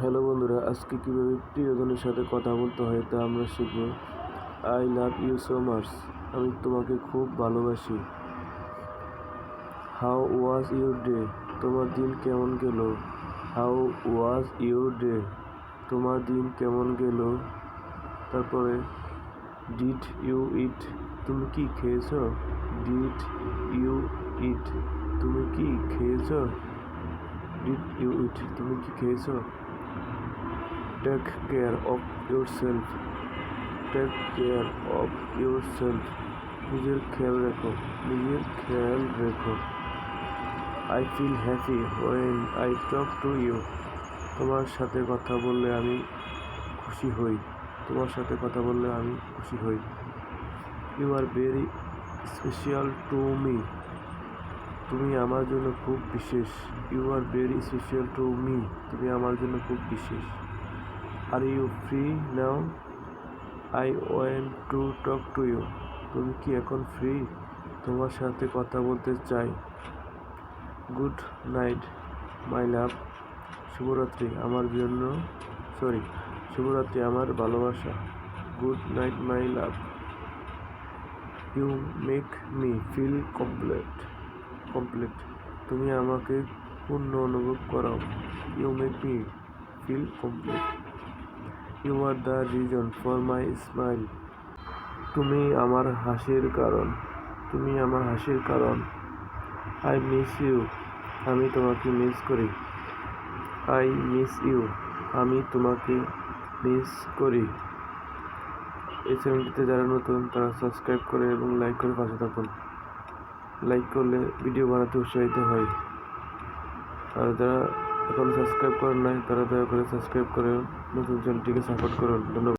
Hello বন্ধুরা, আজকে কীভাবে প্রিয়জনের সাথে কথা বলতে হয় তা আমরা শিখব। I love you so much, আমি তোমাকে খুব ভালোবাসি। হাউ ওয়াজ ইউর ডে, তোমার দিন কেমন গেল। হাউ ওয়াজ ইউর ডে, তোমার দিন কেমন গেল। তারপরে ডিড ইউ ইট, তুমি কি খেয়েছ। ডিড ইউ ইট, তুমি কি খেয়েছ। ডিড ইউ ইট, তুমি কি খেয়েছ। Take care of yourself, take care of yourself, নিজের খেয়াল রেখো, নিজের খেয়াল রেখো। I feel happy when I talk to you, তোমার সাথে কথা বললে আমি খুশি হই, তোমার সাথে কথা বললে আমি খুশি হই। You are very special to me, তুমি আমার জন্য খুব বিশেষ। You are very special to me, তুমি আমার জন্য খুব বিশেষ। Are you free now, I want to talk to you, তুমি কি এখন ফ্রি, তোমার সাথে কথা বলতে চাই। গুড নাইট মাই লাভ, শুভরাত্রি আমার জন্য শুভরাত্রি আমার ভালোবাসা। Good night my love, you make me feel complete, তুমি আমাকে পূর্ণ অনুভব করাও। You make me feel complete. You are the reason for my smile, তুমি আমার হাসির কারণ, তুমি আমার হাসির কারণ। আই মিস ইউ, আমি তোমাকে মিস করি। আই মিস ইউ, আমি তোমাকে মিস করি। এই চ্যানেলটিতে যারা নতুন তারা সাবস্ক্রাইব করে এবং লাইক করে পাশে থাকুন। লাইক করলে ভিডিও বানাতে উৎসাহিত হয়। আর যারা এখন সাবস্ক্রাইব করেন নাই তারা দয়া করে সাবস্ক্রাইব করে নতুন চ্যানেলটিকে সাপোর্ট করুন। ধন্যবাদ।